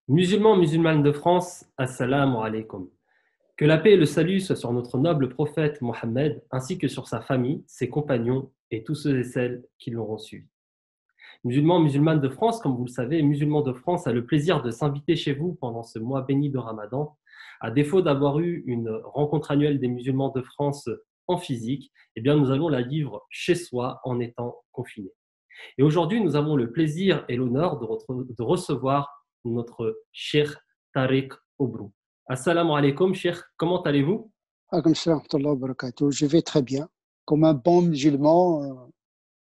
Musulmans, musulmanes de France, assalamu alaikum. Que la paix et le salut soient sur notre noble prophète Mohammed, ainsi que sur sa famille, ses compagnons et tous ceux et celles qui l'auront suivi. Musulmans, musulmanes de France, comme vous le savez, Musulmans de France a le plaisir de s'inviter chez vous pendant ce mois béni de Ramadan. À défaut d'avoir eu une rencontre annuelle des musulmans de France en physique, eh bien nous allons la vivre chez soi en étant confinés. Et aujourd'hui, nous avons le plaisir et l'honneur de recevoir notre Cheikh Tariq Obrou. Assalamu alaikum, Cheikh, comment allez-vous? Comme ça, je vais très bien, comme un bon musulman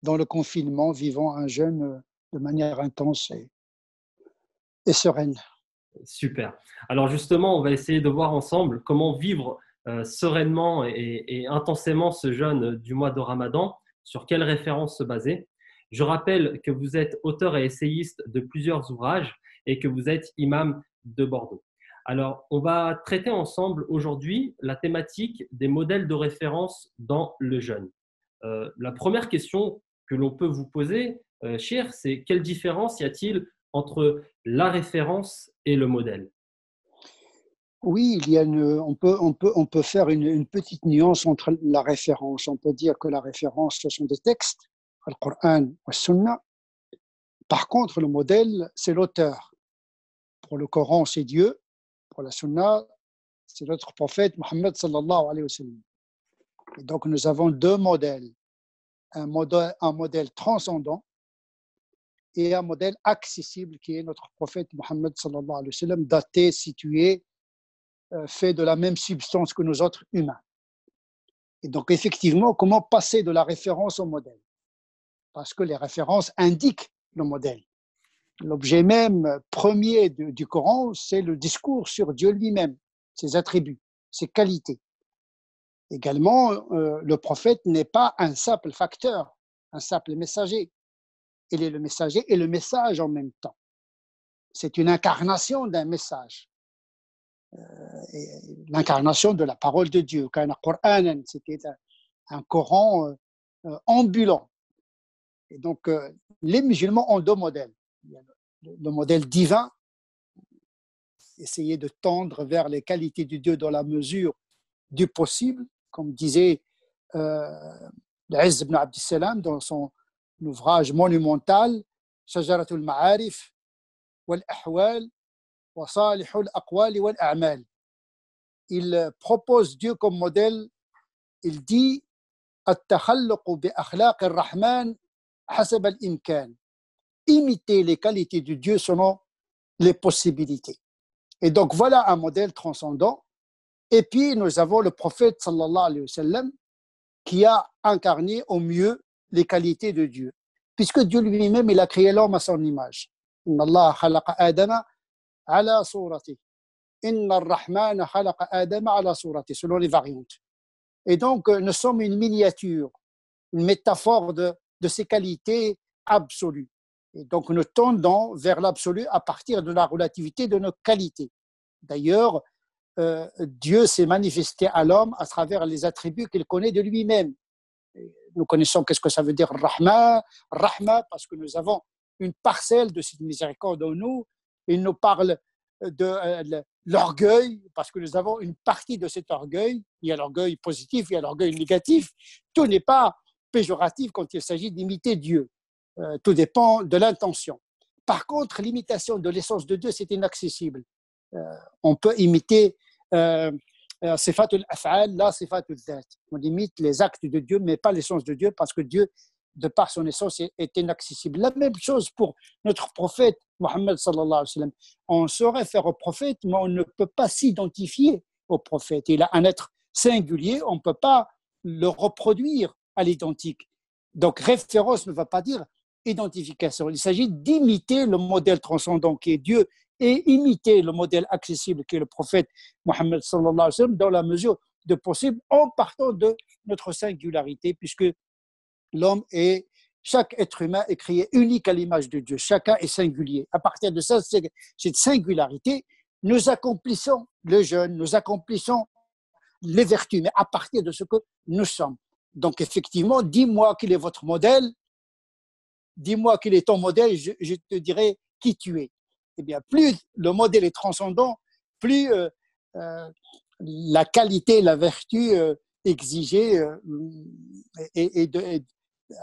dans le confinement, vivant un jeûne de manière intense et sereine. Super. Alors justement, on va essayer de voir ensemble comment vivre sereinement et intensément ce jeûne du mois de Ramadan, sur quelles références se baser. Je rappelle que vous êtes auteur et essayiste de plusieurs ouvrages et que vous êtes imam de Bordeaux. Alors, on va traiter ensemble aujourd'hui la thématique des modèles de référence dans le jeûne. La première question que l'on peut vous poser, Cheikh, c'est quelle différence y a-t-il entre la référence et le modèle? Oui, on peut faire une petite nuance entre la référence. On peut dire que la référence, ce sont des textes, le Coran ou le Sunna. Par contre, le modèle, c'est l'auteur. Pour le Coran, c'est Dieu. Pour la Sunna, c'est notre prophète Mohammed sallallahu alayhi wa sallam. Et donc, nous avons deux modèles. Un modèle transcendant et un modèle accessible qui est notre prophète Mohammed sallallahu alayhi wa sallam, daté, situé, fait de la même substance que nous autres humains. Et donc, effectivement, comment passer de la référence au modèle? Parce que les références indiquent le modèle. L'objet même premier du Coran, c'est le discours sur Dieu lui-même, ses attributs, ses qualités. Également, le prophète n'est pas un simple facteur, un simple messager. Il est le messager et le message en même temps. C'est une incarnation d'un message. L'incarnation de la parole de Dieu. C'était un Coran ambulant. Et donc, les musulmans ont deux modèles. Il y a le modèle divin, essayer de tendre vers les qualités de Dieu dans la mesure du possible, comme disait l'Izz ibn Abdissalam dans son ouvrage monumental, Shajaratul Ma'arif wal Ahwal wa Salihul Aqwal wal A'mal. Il propose Dieu comme modèle. Il dit At-takhalluq bi akhlaq ar-Rahman hasab al-imkan. Imiter les qualités de Dieu selon les possibilités. Et donc voilà un modèle transcendant. Et puis nous avons le prophète sallallahu alayhi wa sallam qui a incarné au mieux les qualités de Dieu. Puisque Dieu lui-même, il a créé l'homme à son image. Inna Allah khalaqa Adama ala surati. Inna ar-Rahman khalaqa Adama ala surati, selon les variantes. Et donc, nous sommes une miniature, une métaphore de ces qualités absolues. Et donc, nous tendons vers l'absolu à partir de la relativité de nos qualités. D'ailleurs, Dieu s'est manifesté à l'homme à travers les attributs qu'il connaît de lui-même. Nous connaissons qu'est-ce que ça veut dire Rahma, parce que nous avons une parcelle de cette miséricorde en nous. Il nous parle de l'orgueil, parce que nous avons une partie de cet orgueil. Il y a l'orgueil positif, il y a l'orgueil négatif. Tout n'est pas péjoratif quand il s'agit d'imiter Dieu. Tout dépend de l'intention. Par contre, l'imitation de l'essence de Dieu, c'est inaccessible. On peut imiter sifatul af'al, la sifatul dhat. On imite les actes de Dieu, mais pas l'essence de Dieu, parce que Dieu, de par son essence, est inaccessible. La même chose pour notre prophète, Mohammed sallallahu alayhi wa sallam. On saurait faire au prophète, mais on ne peut pas s'identifier au prophète. Il a un être singulier, on ne peut pas le reproduire à l'identique. Donc, référence ne va pas dire identification. Il s'agit d'imiter le modèle transcendant qui est Dieu et imiter le modèle accessible qui est le prophète Mohammed sallallahu alayhi wa sallam dans la mesure de possible en partant de notre singularité, puisque l'homme est, chaque être humain est créé unique à l'image de Dieu. Chacun est singulier. À partir de ça, cette singularité, nous accomplissons le jeûne, nous accomplissons les vertus, mais à partir de ce que nous sommes. Donc effectivement, dis-moi quel est votre modèle, dis-moi quel est ton modèle, je te dirai qui tu es. eh bien, plus le modèle est transcendant, plus la qualité, la vertu exigée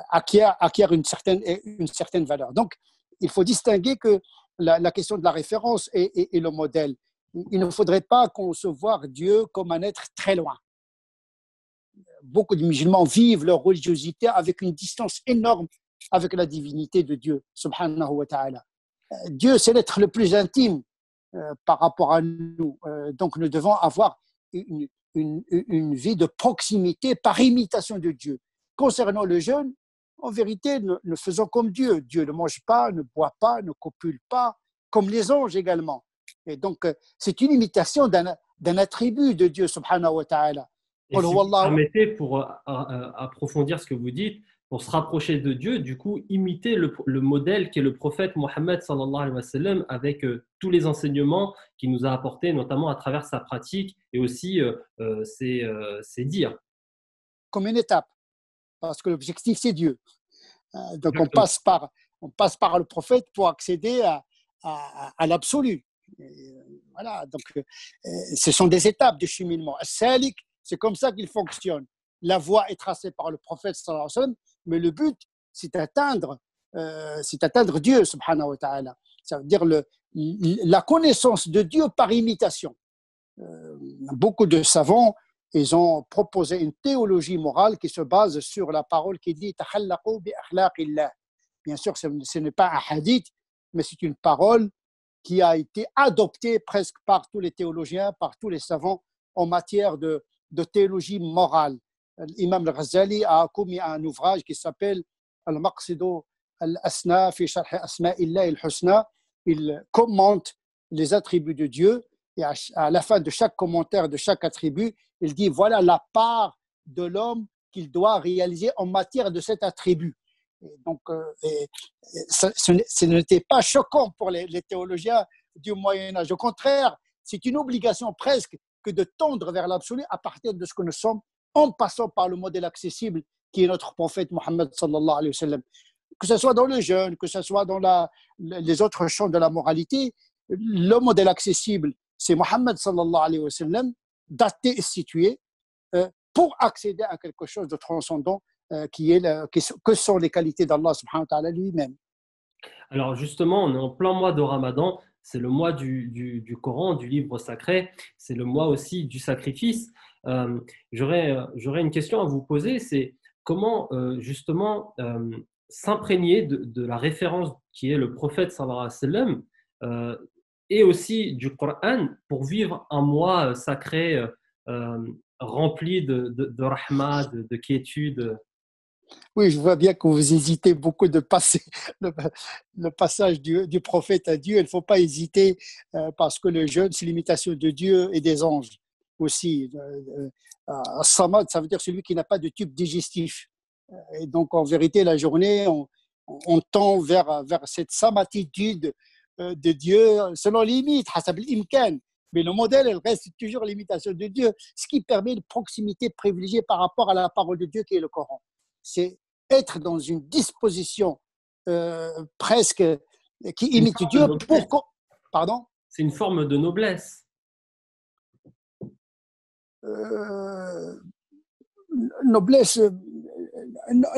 acquiert une certaine valeur. Donc, il faut distinguer que la question de la référence et le modèle. Il ne faudrait pas concevoir Dieu comme un être très loin. Beaucoup de musulmans vivent leur religiosité avec une distance énorme avec la divinité de Dieu, subhanahu wa ta'ala. Dieu, c'est l'être le plus intime par rapport à nous. Donc, nous devons avoir une vie de proximité par imitation de Dieu. Concernant le jeûne, en vérité, nous faisons comme Dieu. Dieu ne mange pas, ne boit pas, ne copule pas, comme les anges également. Et donc, c'est une imitation d'un attribut de Dieu, subhanahu wa ta'ala. Et si vous permettez, pour approfondir ce que vous dites, pour se rapprocher de Dieu, du coup, imiter le modèle qui est le prophète Mohammed sallallahu alayhi wa sallam avec tous les enseignements qu'il nous a apportés, notamment à travers sa pratique et aussi ses dires. Comme une étape, parce que l'objectif, c'est Dieu. Donc, on passe par le prophète pour accéder à l'absolu. Voilà, donc ce sont des étapes de cheminement. Salik, c'est comme ça qu'il fonctionne. La voie est tracée par le prophète sallallahu alayhi wa sallam, mais le but, c'est d'atteindre Dieu, subhanahu wa ta'ala. Ça veut dire la connaissance de Dieu par imitation. Beaucoup de savants, ils ont proposé une théologie morale qui se base sur la parole qui dit « Takhallaqu bi akhlaqillah ». Bien sûr, ce n'est pas un hadith, mais c'est une parole qui a été adoptée presque par tous les théologiens, par tous les savants en matière de théologie morale. L'imam al-Ghazali a commis un ouvrage qui s'appelle Al-Maqsidu al-Asna fi Sharh Asma'illah al-Husna. Il commente les attributs de Dieu et à la fin de chaque commentaire de chaque attribut, il dit voilà la part de l'homme qu'il doit réaliser en matière de cet attribut. Et donc, ce n'était pas choquant pour les théologiens du Moyen-Âge. Au contraire, c'est une obligation presque que de tendre vers l'absolu à partir de ce que nous sommes, en passant par le modèle accessible qui est notre prophète Mohammed sallallahu alayhi wa sallam. Que ce soit dans le jeûne, que ce soit dans les autres champs de la moralité, le modèle accessible, c'est Mohammed sallallahu alayhi wa sallam, daté et situé, pour accéder à quelque chose de transcendant que sont les qualités d'Allah subhanahu wa ta'ala lui-même. Alors justement, on est en plein mois de Ramadan, c'est le mois du Coran, du livre sacré, c'est le mois aussi du sacrifice. J'aurais une question à vous poser, c'est comment justement s'imprégner de la référence qui est le prophète sallallahu alayhi wa sallam et aussi du Coran pour vivre un mois sacré rempli de rahma, de quiétude. Oui, je vois bien que vous hésitez beaucoup de passer le passage du prophète à Dieu. Il ne faut pas hésiter parce que le jeûne, c'est l'imitation de Dieu et des anges aussi. Samad, ça veut dire celui qui n'a pas de tube digestif. Et donc, en vérité, la journée, on tend vers cette samatitude de Dieu selon les limites, hasab al-imkan. Mais le modèle, elle reste toujours l'imitation de Dieu, ce qui permet une proximité privilégiée par rapport à la parole de Dieu qui est le Coran. C'est être dans une disposition presque qui imite Dieu pour… Pardon ? C'est une forme de noblesse. Noblesse,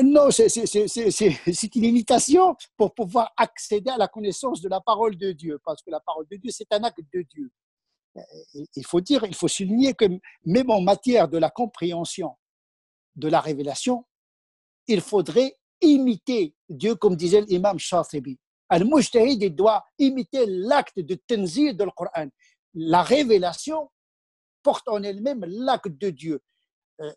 non, c'est une imitation pour pouvoir accéder à la connaissance de la parole de Dieu, parce que la parole de Dieu, c'est un acte de Dieu. Il faut souligner que même en matière de la compréhension de la révélation, il faudrait imiter Dieu, comme disait l'imam Shatibi. Al-Mujtahid, il doit imiter l'acte de tanzil de Coran. La révélation porte en elle-même l'acte de Dieu.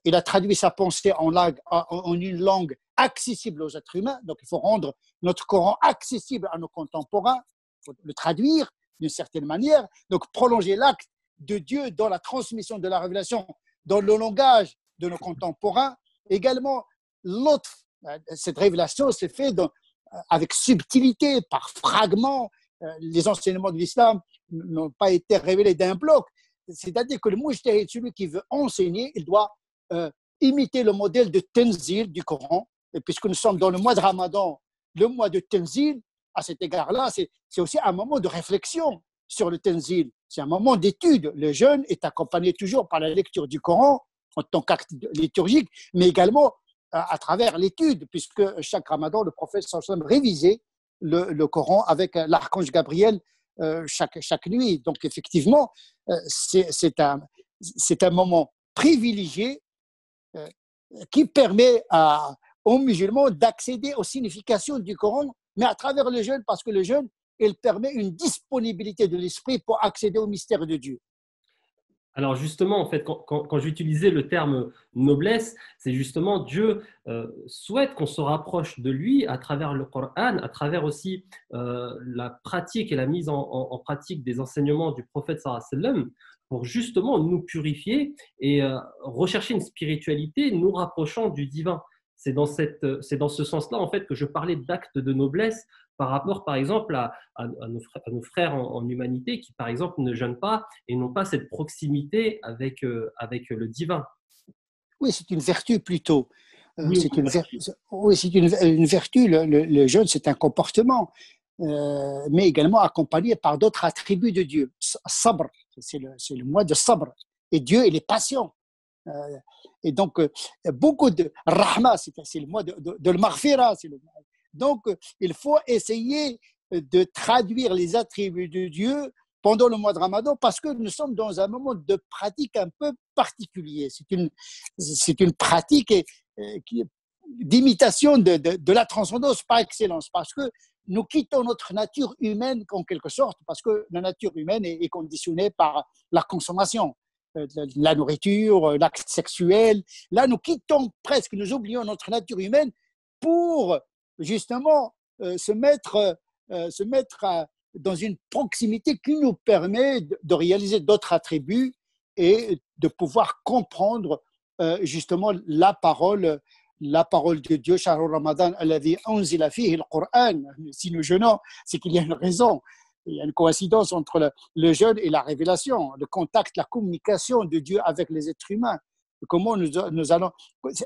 Il a traduit sa pensée en une langue accessible aux êtres humains. Donc, il faut rendre notre Coran accessible à nos contemporains. Il faut le traduire d'une certaine manière. Donc, prolonger l'acte de Dieu dans la transmission de la révélation, dans le langage de nos contemporains. Également, cette révélation s'est faite avec subtilité, par fragments. Les enseignements de l'islam n'ont pas été révélés d'un bloc. C'est-à-dire que le mujtahid, celui qui veut enseigner, il doit imiter le modèle de Tanzil du Coran. Et puisque nous sommes dans le mois de Ramadan, le mois de Tanzil, à cet égard-là, c'est aussi un moment de réflexion sur le Tenzil. C'est un moment d'étude. Le jeûne est accompagné toujours par la lecture du Coran en tant qu'acte liturgique, mais également à travers l'étude, puisque chaque Ramadan, le prophète sallallahu alayhi wa sallam révisait le Coran avec l'archange Gabriel chaque nuit. Donc effectivement, c'est un moment privilégié euh, qui permet aux musulmans d'accéder aux significations du Coran, mais à travers le jeûne, parce que le jeûne, il permet une disponibilité de l'esprit pour accéder au mystère de Dieu. Alors justement, en fait, quand j'utilisais le terme noblesse, c'est justement Dieu souhaite qu'on se rapproche de lui à travers le Coran, à travers aussi la pratique et la mise en pratique des enseignements du prophète sallallahu alayhi wa sallam, pour justement nous purifier et rechercher une spiritualité nous rapprochant du divin. C'est dans ce sens-là, en fait, que je parlais d'actes de noblesse par rapport, par exemple, à nos frères en humanité qui, par exemple, ne jeûnent pas et n'ont pas cette proximité avec le divin. Oui, c'est une vertu plutôt. Oui, Oui, c'est une vertu. Le jeûne, c'est un comportement, mais également accompagné par d'autres attributs de Dieu. Sabr, c'est le mois de sabr. Et Dieu, il est patient. Euh, et donc, beaucoup de rahma, c'est le mois de l'maghfira. Donc, il faut essayer de traduire les attributs de Dieu pendant le mois de Ramadan parce que nous sommes dans un moment de pratique un peu particulier. C'est une pratique d'imitation de la transcendance par excellence parce que nous quittons notre nature humaine en quelque sorte parce que la nature humaine est conditionnée par la consommation. La nourriture, l'acte sexuel. Là, nous quittons presque, nous oublions notre nature humaine pour justement se mettre dans une proximité qui nous permet de réaliser d'autres attributs et de pouvoir comprendre justement la parole de Dieu. Shahru Ramadan alladhi unzila fihi al-Qur'an. Si nous jeûnons, c'est qu'il y a une raison. Il y a une coïncidence entre le jeûne et la révélation, le contact, la communication de Dieu avec les êtres humains. Comment nous allons.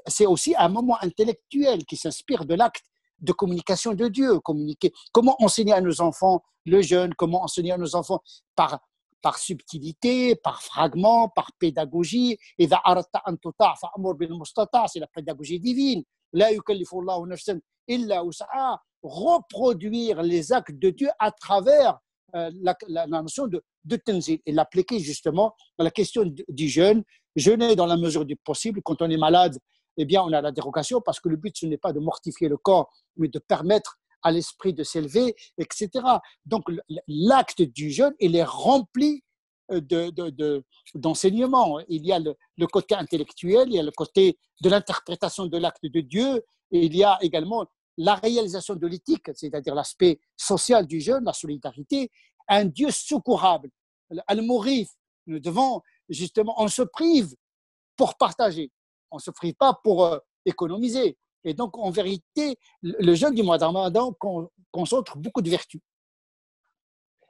C'est aussi un moment intellectuel qui s'inspire de l'acte de communication de Dieu. Communiquer. Comment enseigner à nos enfants le jeûne, comment enseigner à nos enfants par subtilité, par fragments, par pédagogie. C'est la pédagogie divine. La yukallifu Allahu nafsan illa wus'aha. Reproduire les actes de Dieu à travers la notion de tenzil et l'appliquer justement à la question du jeûne. Jeûner dans la mesure du possible. Quand on est malade, eh bien, on a la dérogation parce que le but, ce n'est pas de mortifier le corps, mais de permettre à l'esprit de s'élever, etc. Donc, l'acte du jeûne, il est rempli d'enseignements. Il y a le côté intellectuel, il y a le côté de l'interprétation de l'acte de Dieu, et il y a également la réalisation de l'éthique, c'est-à-dire l'aspect social du jeûne, la solidarité, un Dieu secourable, al-Mourif. Nous devons, justement, on se prive pour partager, on ne se prive pas pour économiser. Et donc, en vérité, le jeûne du mois de Ramadan concentre beaucoup de vertus.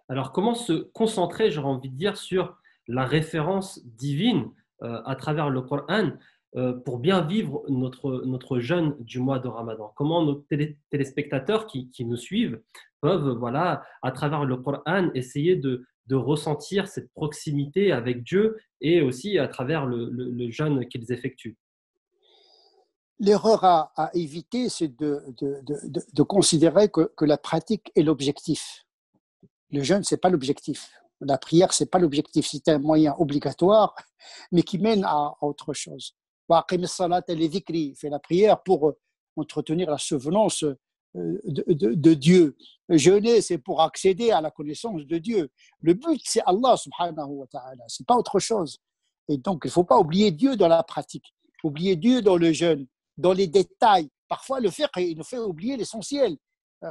Alors, comment se concentrer, j'aurais envie de dire, sur la référence divine à travers le Coran pour bien vivre notre jeûne du mois de Ramadan? Comment nos téléspectateurs qui nous suivent peuvent, voilà, à travers le Coran, essayer de ressentir cette proximité avec Dieu et aussi à travers le jeûne qu'ils effectuent? L'erreur à éviter, c'est de considérer que la pratique est l'objectif. Le jeûne, ce n'est pas l'objectif. La prière, ce n'est pas l'objectif. C'est un moyen obligatoire, mais qui mène à autre chose. Fait la prière pour entretenir la souvenance de Dieu. Jeûner, c'est pour accéder à la connaissance de Dieu. Le but, c'est Allah subhanahu wa ta'ala. Ce n'est pas autre chose. Et donc, il ne faut pas oublier Dieu dans la pratique. Oublier Dieu dans le jeûne, dans les détails. Parfois, le fiqh, il nous fait oublier l'essentiel.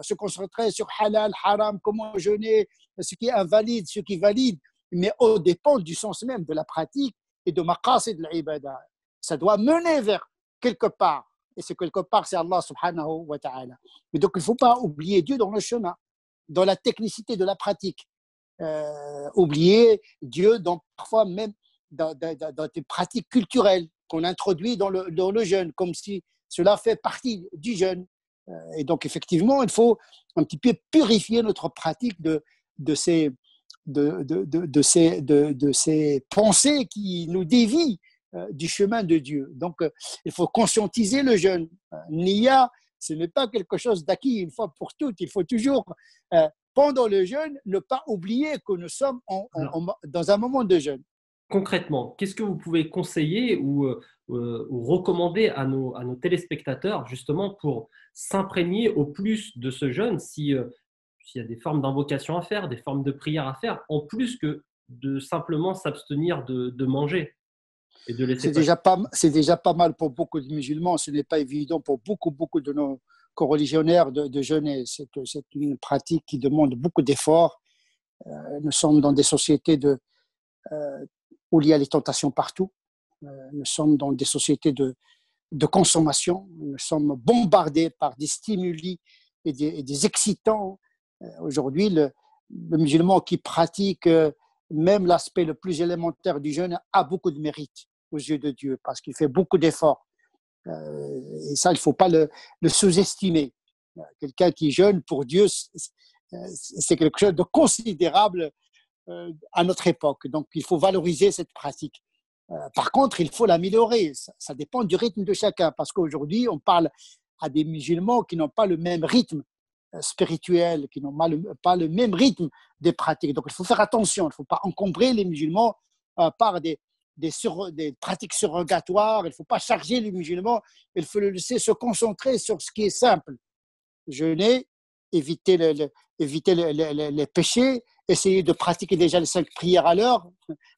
Se concentrer sur halal, haram, comment jeûner, ce qui est invalide, ce qui est valide, mais au dépend du sens même de la pratique et de maqasid de l'ibada. Ça doit mener vers quelque part. Et c'est quelque part, c'est Allah subhanahu wa ta'ala. Mais donc, il ne faut pas oublier Dieu dans le chemin, dans la technicité de la pratique. Oublier Dieu parfois même dans des pratiques culturelles qu'on introduit dans le jeûne, comme si cela fait partie du jeûne. Et donc, effectivement, il faut un petit peu purifier notre pratique de ces, de ces pensées qui nous dévient du chemin de Dieu. Donc, il faut conscientiser le jeune. Nia, ce n'est pas quelque chose d'acquis une fois pour toutes. Il faut toujours, pendant le jeûne, ne pas oublier que nous sommes Alors, dans un moment de jeûne. concrètement, qu'est-ce que vous pouvez conseiller ou recommander à nos téléspectateurs justement pour s'imprégner au plus de ce jeûne si, s'il y a des formes d'invocation à faire, des formes de prière à faire, en plus que de simplement s'abstenir de manger et de laisser passer. C'est déjà pas mal pour beaucoup de musulmans. Ce n'est pas évident pour beaucoup de nos coreligionnaires de jeûner. C'est une pratique qui demande beaucoup d'efforts. Nous sommes dans des sociétés où il y a les tentations partout. Nous sommes dans des sociétés de consommation. Nous sommes bombardés par des stimuli et des excitants. Aujourd'hui, le musulman qui pratique même l'aspect le plus élémentaire du jeûne a beaucoup de mérite aux yeux de Dieu parce qu'il fait beaucoup d'efforts. Et ça, il ne faut pas le sous-estimer. Quelqu'un qui jeûne pour Dieu, c'est quelque chose de considérable à notre époque. Donc, il faut valoriser cette pratique. Par contre, il faut l'améliorer. Ça dépend du rythme de chacun parce qu'aujourd'hui, on parle à des musulmans qui n'ont pas le même rythme spirituel, qui n'ont pas le même rythme des pratiques. Donc, il faut faire attention. Il ne faut pas encombrer les musulmans par des pratiques surrogatoires. Il ne faut pas charger les musulmans. Il faut le laisser se concentrer sur ce qui est simple. Jeûner, éviter les péchés, essayer de pratiquer déjà les 5 prières à l'heure.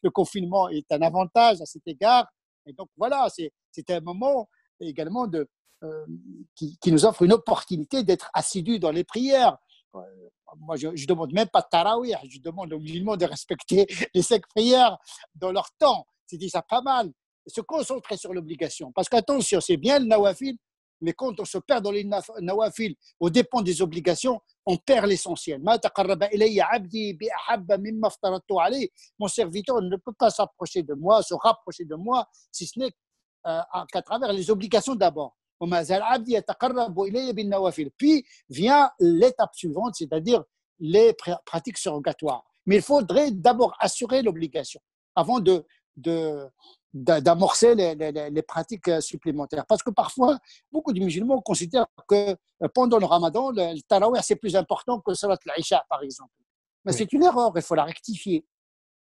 Le confinement est un avantage à cet égard. Et donc, voilà, c'est un moment également qui nous offre une opportunité d'être assidus dans les prières. Moi, je ne demande même pas de tarawih, je demande aux musulmans de respecter les 5 prières dans leur temps. C'est déjà pas mal. Se concentrer sur l'obligation. Parce qu'attention, c'est bien le nawafil, mais quand on se perd dans les nawafil au dépend des obligations, on perd l'essentiel. Mon serviteur ne peut pas s'approcher de moi, se rapprocher de moi, si ce n'est qu'à travers les obligations d'abord. Puis vient l'étape suivante, c'est-à-dire les pratiques surrogatoires. Mais il faudrait d'abord assurer l'obligation avant d'amorcer les pratiques supplémentaires. Parce que parfois, beaucoup de musulmans considèrent que pendant le ramadan, le tarawih, c'est plus important que salat al-isha, par exemple. Mais Oui. c'est une erreur, il faut la rectifier.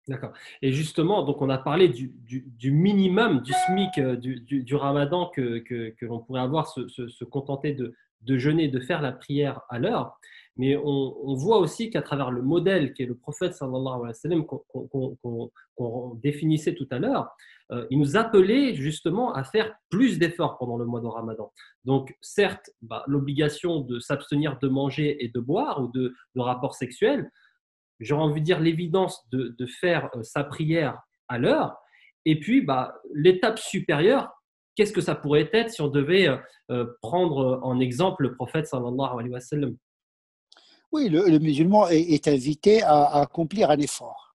D'accord. Et justement, donc on a parlé du minimum, du SMIC du ramadan que l'on pourrait avoir, se contenter de jeûner, de faire la prière à l'heure. Mais on voit aussi qu'à travers le modèle qui est le prophète sallallahu alayhi wa sallam qu'on définissait tout à l'heure, il nous appelait justement à faire plus d'efforts pendant le mois de ramadan. Donc certes, l'obligation de s'abstenir de manger et de boire ou de rapports sexuels, j'aurais envie de dire l'évidence de faire sa prière à l'heure. Et puis, l'étape supérieure, qu'est-ce que ça pourrait être si on devait prendre en exemple le prophète sallallahu alayhi wa sallam? Oui, le musulman est invité à accomplir un effort.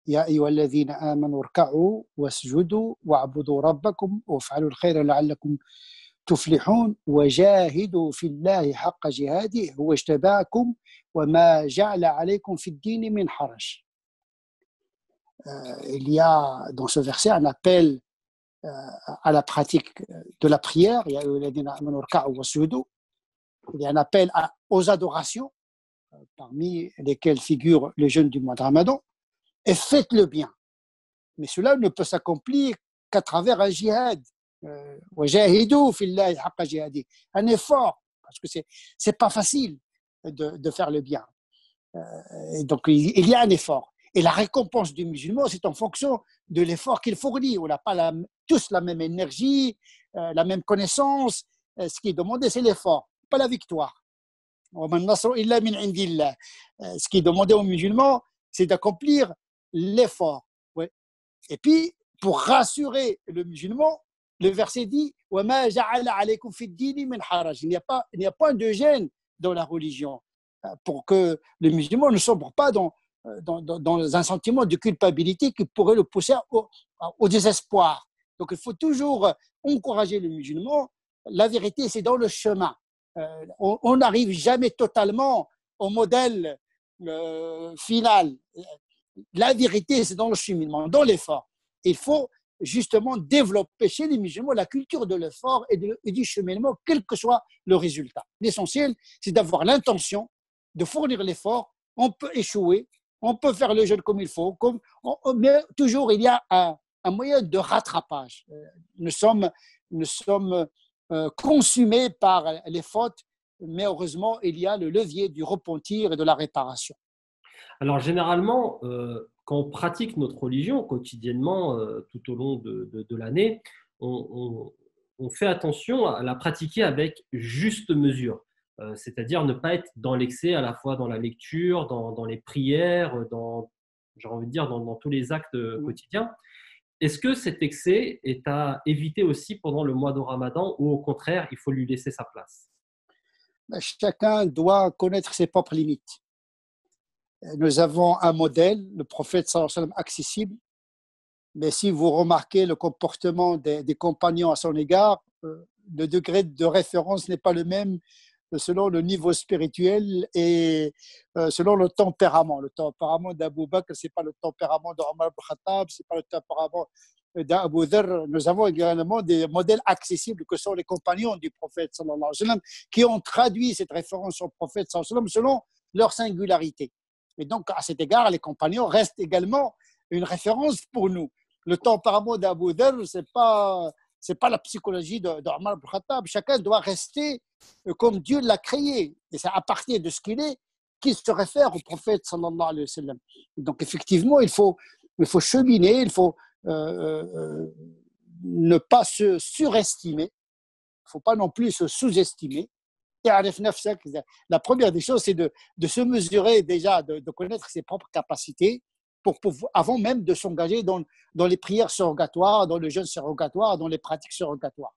يا أيها الذين آمنوا اركعوا واسجدوا واعبدوا ربكم وافعلوا الخير لعلكم تفلحون وجاهدوا في الله حق جهاده هو اجتباكم وما جعل عليكم في الدين من حرج. Il y a dans ce verset un appel à la pratique de la prière. Il y a un appel aux adorations, parmi lesquelles figure le jeûne du mois de Ramadan. Et faites le bien. Mais cela ne peut s'accomplir qu'à travers un jihad. Un effort, parce que c'est pas facile de faire le bien. Et donc, il y a un effort. Et la récompense du musulman, c'est en fonction de l'effort qu'il fournit. On n'a pas tous la même énergie, la même connaissance. Ce qui est demandé, c'est l'effort, pas la victoire. Ce qui est demandé aux musulmans, c'est d'accomplir l'effort. Ouais. Et puis, pour rassurer le musulman, le verset dit il n'y a pas de gêne dans la religion pour que le musulman ne sombre pas dans un sentiment de culpabilité qui pourrait le pousser au désespoir. Donc, il faut toujours encourager le musulman. La vérité, c'est dans le chemin. On n'arrive jamais totalement au modèle final. La vérité, c'est dans le cheminement, dans l'effort. Il faut justement développer chez les musulmans la culture de l'effort et du cheminement, quel que soit le résultat. L'essentiel, c'est d'avoir l'intention de fournir l'effort. On peut échouer, on peut faire le jeûne comme il faut, mais toujours il y a un moyen de rattrapage. Nous sommes consumés par les fautes, mais heureusement, il y a le levier du repentir et de la réparation. Alors généralement, quand on pratique notre religion quotidiennement, tout au long de l'année, on fait attention à la pratiquer avec juste mesure. C'est-à-dire ne pas être dans l'excès à la fois dans la lecture, dans les prières, j'ai envie de dire, dans tous les actes quotidiens. Est-ce que cet excès est à éviter aussi pendant le mois de Ramadan ou au contraire, il faut lui laisser sa place? Chacun doit connaître ses propres limites. Nous avons un modèle, le prophète sallallahu alayhi wa sallam, accessible, mais si vous remarquez le comportement des compagnons à son égard, le degré de référence n'est pas le même selon le niveau spirituel et selon le tempérament. Le tempérament d'Abu Bakr, ce n'est pas le tempérament d'Omar ibn Khattab, ce n'est pas le tempérament d'Abu Dharr. Nous avons également des modèles accessibles que sont les compagnons du prophète sallallahu alayhi wa sallam, qui ont traduit cette référence au prophète sallallahu alayhi wa sallam selon leur singularité. Et donc, à cet égard, les compagnons restent également une référence pour nous. Le tempérament d'Abu Dharr, ce n'est pas la psychologie d'Omar ibn Khattab. Chacun doit rester comme Dieu l'a créé. Et c'est à partir de ce qu'il est qu'il se réfère au prophète sallallahu alayhi wa sallam. Donc, effectivement, il faut cheminer, il faut ne pas se surestimer, il ne faut pas non plus se sous-estimer. La première des choses, c'est de se mesurer déjà, de connaître ses propres capacités avant même de s'engager dans les prières surrogatoires, dans le jeûne surrogatoire, dans les pratiques surrogatoires.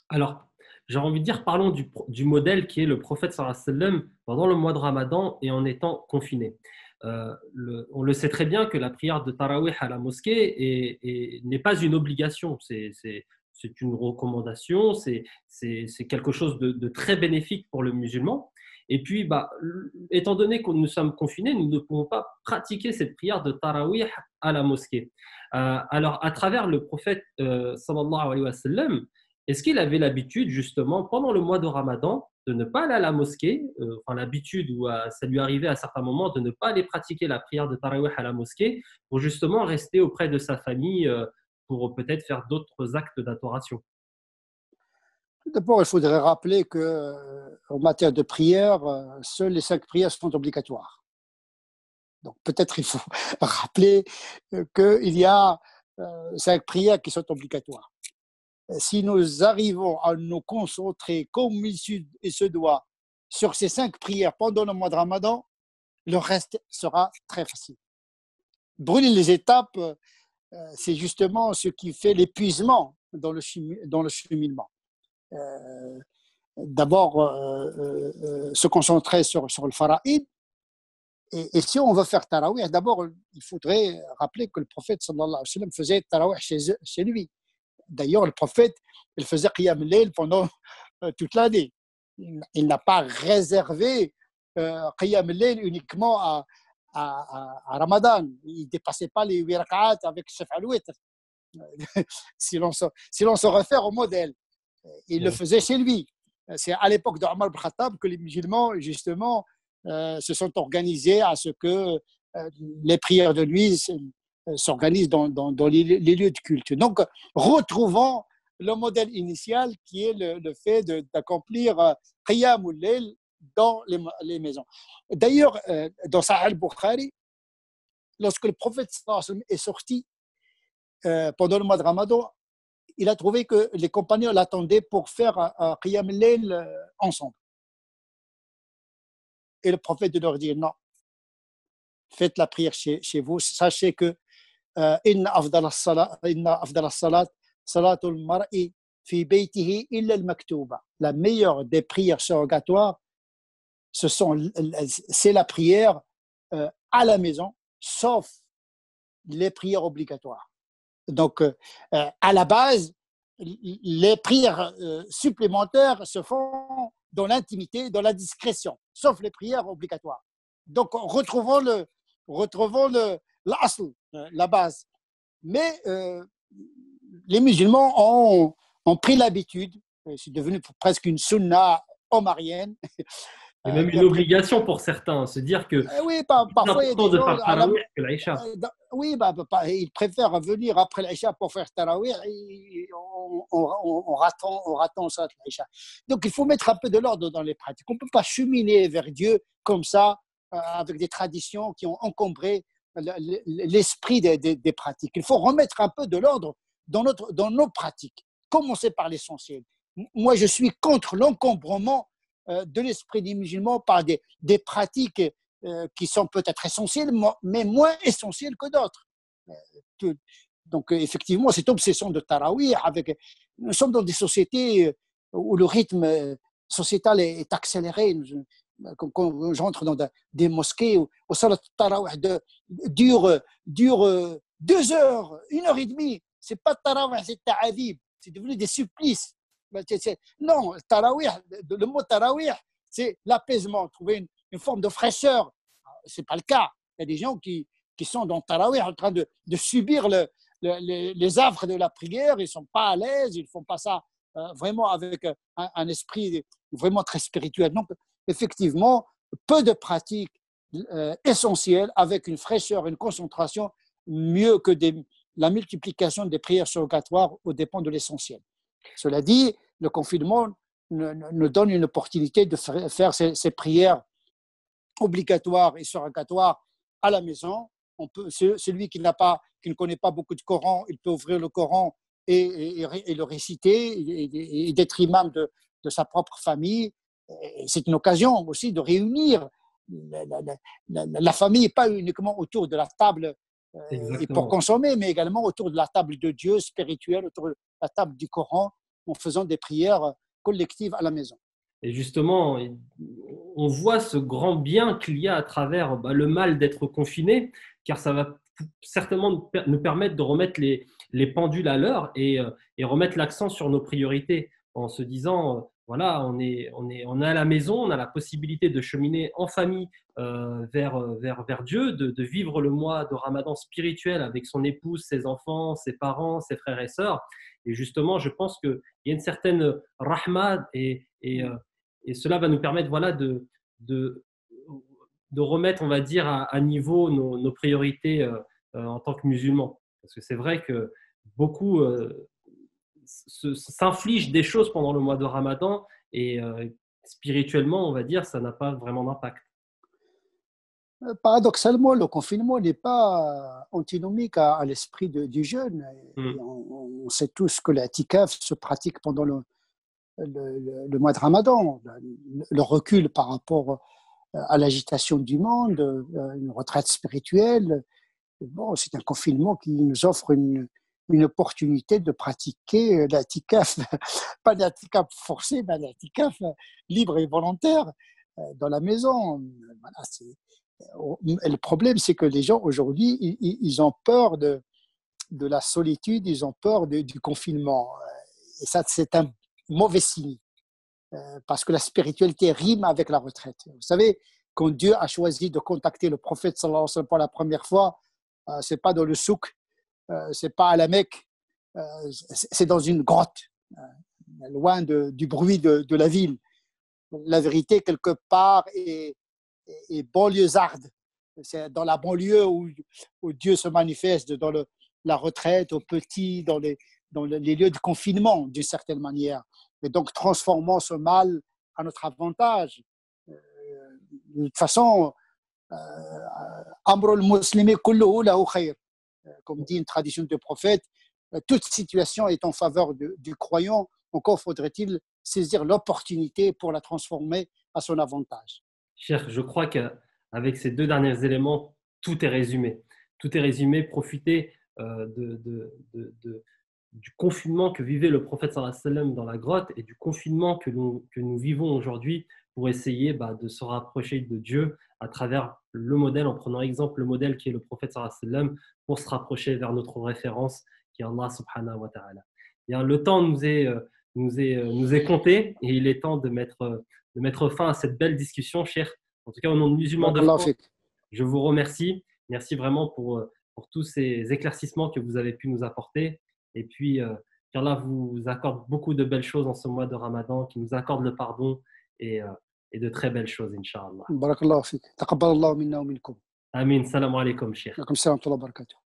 Alors, j'ai envie de dire, parlons du modèle qui est le prophète sallallahu alayhi wa sallam pendant le mois de Ramadan et en étant confiné. On le sait très bien que la prière de Tarawih à la mosquée n'est pas une obligation, c'est une recommandation, c'est quelque chose de très bénéfique pour le musulman. Et puis, étant donné que nous sommes confinés, nous ne pouvons pas pratiquer cette prière de Tarawih à la mosquée. Alors, à travers le prophète sallallahu alayhi wa sallam, est-ce qu'il avait l'habitude, justement, pendant le mois de Ramadan, de ne pas aller à la mosquée, l'habitude où ça lui arrivait à certains moments de ne pas aller pratiquer la prière de Tarawih à la mosquée pour justement rester auprès de sa famille pour peut-être faire d'autres actes d'adoration? Tout d'abord, il faudrait rappeler qu'en matière de prière, seules les 5 prières sont obligatoires. Donc peut-être il faut rappeler qu'il y a 5 prières qui sont obligatoires. Si nous arrivons à nous concentrer comme il se doit sur ces 5 prières pendant le mois de Ramadan, le reste sera très facile. Brûler les étapes, c'est justement ce qui fait l'épuisement dans le cheminement. D'abord, se concentrer sur le fara'id. Et si on veut faire tarawih, d'abord, il faudrait rappeler que le prophète sallallahu alayhi wa sallam faisait tarawih chez lui. D'ailleurs, le prophète, il faisait qiyam al-layl pendant toute l'année. Il n'a pas réservé qiyam al-layl uniquement à Ramadan. Il ne dépassait pas les 8 rak'at avec shaf' al-witr. Si l'on se réfère au modèle, il le faisait chez lui. C'est à l'époque d'Omar ibn Khattab que les musulmans, justement, se sont organisés à ce que les prières de nuit s'organisent dans les lieux de culte. Donc, retrouvons le modèle initial qui est le fait d'accomplir Qiyam al-Layl dans les maisons. D'ailleurs, dans Sahih al-Bukhari, lorsque le prophète sallallahu alayhi wa sallam est sorti pendant le mois de Ramadan, il a trouvé que les compagnons l'attendaient pour faire un Qiyam al-Layl ensemble. Et le prophète leur dit non, faites la prière chez vous. Sachez que inna afdal as-salat salatul mar'i fi baytihi illa al-maktuba. La meilleure des prières surrogatoires, c'est la prière à la maison, sauf les prières obligatoires. Donc, à la base, les prières supplémentaires se font dans l'intimité, dans la discrétion, sauf les prières obligatoires. Donc, retrouvons l'asl, la base. Mais les musulmans ont pris l'habitude, c'est devenu presque une sunna omarienne. Et même une obligation pour certains, se dire que Oui, c'est plus parfois il y a important des de gens faire Tarawih que l'Aïcha. oui, ils préfèrent venir après l'Aïcha pour faire Tarawih en ratant ça l'Aïcha. Donc il faut mettre un peu de l'ordre dans les pratiques. On ne peut pas cheminer vers Dieu comme ça, avec des traditions qui ont encombré l'esprit des pratiques. Il faut remettre un peu de l'ordre dans nos pratiques. Commencer par l'essentiel. Moi, je suis contre l'encombrement de l'esprit des musulmans par des pratiques qui sont peut-être essentielles, mais moins essentielles que d'autres. Donc, effectivement, cette obsession de Tarawih, nous sommes dans des sociétés où le rythme sociétal est accéléré. Quand j'entre dans des mosquées où salat Tarawih dure 2 heures, 1 heure et demie, c'est pas Tarawih, c'est Ta'adib, c'est devenu des supplices. Non, Tarawih, le mot Tarawih, c'est l'apaisement, trouver une forme de fraîcheur. Ce n'est pas le cas. Il y a des gens qui sont dans Tarawih en train de subir les affres de la prière, ils ne sont pas à l'aise, ils ne font pas ça vraiment avec un esprit vraiment très spirituel. Donc, effectivement, peu de pratiques essentielles avec une fraîcheur, une concentration, mieux que la multiplication des prières surrogatoires aux dépens de l'essentiel. Cela dit, le confinement nous donne une opportunité de faire ces prières obligatoires et surrogatoires à la maison. Celui qui ne connaît pas beaucoup de Coran, il peut ouvrir le Coran et le réciter et d'être imam de sa propre famille. Et c'est une occasion aussi de réunir la famille, pas uniquement autour de la table et pour consommer, mais également autour de la table de Dieu spirituelle, autour de la table du Coran, en faisant des prières collectives à la maison. Et justement, on voit ce grand bien qu'il y a à travers le mal d'être confiné, car ça va certainement nous permettre de remettre les pendules à l'heure et remettre l'accent sur nos priorités en se disant, voilà, on est à la maison, on a la possibilité de cheminer en famille vers Dieu, de vivre le mois de Ramadan spirituel avec son épouse, ses enfants, ses parents, ses frères et sœurs. Et justement, je pense qu'il y a une certaine rahma et cela va nous permettre voilà, de remettre, on va dire, à niveau nos priorités en tant que musulmans. Parce que c'est vrai que beaucoup s'infligent des choses pendant le mois de Ramadan et spirituellement, on va dire, ça n'a pas vraiment d'impact. Paradoxalement, le confinement n'est pas antinomique à l'esprit du jeûne. On sait tous que l'atikaf se pratique pendant le mois de Ramadan. Le recul par rapport à l'agitation du monde, une retraite spirituelle. Bon, c'est un confinement qui nous offre une opportunité de pratiquer l'atikaf, pas l'atikaf forcé, mais l'atikaf libre et volontaire dans la maison. Voilà, le problème, c'est que les gens aujourd'hui, ils ont peur de la solitude, ils ont peur du confinement. Et ça, c'est un mauvais signe, parce que la spiritualité rime avec la retraite. Vous savez, quand Dieu a choisi de contacter le prophète sallallahu alayhi wa sallam pour la première fois, c'est pas dans le souk, c'est pas à la Mecque, c'est dans une grotte, loin du bruit de la ville. La vérité, quelque part, est banlieusarde. C'est dans la banlieue où Dieu se manifeste, dans la retraite, aux petits, dans les lieux de confinement, d'une certaine manière. Et donc, transformons ce mal à notre avantage. De toute façon, Amrul muslimi kulluhu lahu khayr. Comme dit une tradition de prophète, toute situation est en faveur du croyant. Encore faudrait-il saisir l'opportunité pour la transformer à son avantage. Cheikh, je crois qu'avec ces deux derniers éléments, tout est résumé. Tout est résumé. Profitez du confinement que vivait le prophète sallallahu alayhi wa sallam dans la grotte et du confinement que nous vivons aujourd'hui pour essayer de se rapprocher de Dieu à travers le modèle, en prenant exemple le modèle qui est le prophète sallallahu alayhi wa sallam, pour se rapprocher vers notre référence qui est Allah subhanahu wa ta'ala. Le temps nous est nous est compté et il est temps de mettre fin à cette belle discussion, cher. En tout cas, au nom de Musulmans de Barakallahu France, fik. je vous remercie. Merci vraiment pour tous ces éclaircissements que vous avez pu nous apporter. Et puis, qu'Allah vous accorde beaucoup de belles choses en ce mois de Ramadan, qui nous accorde le pardon et, euh, et de très belles choses, Inch'Allah. Barakallahu fik. Taqabbal Allah minna wa minkum. Amin. Salam alaikum, cher. Alaikum salam wa rahmatullahi wa barakatuh.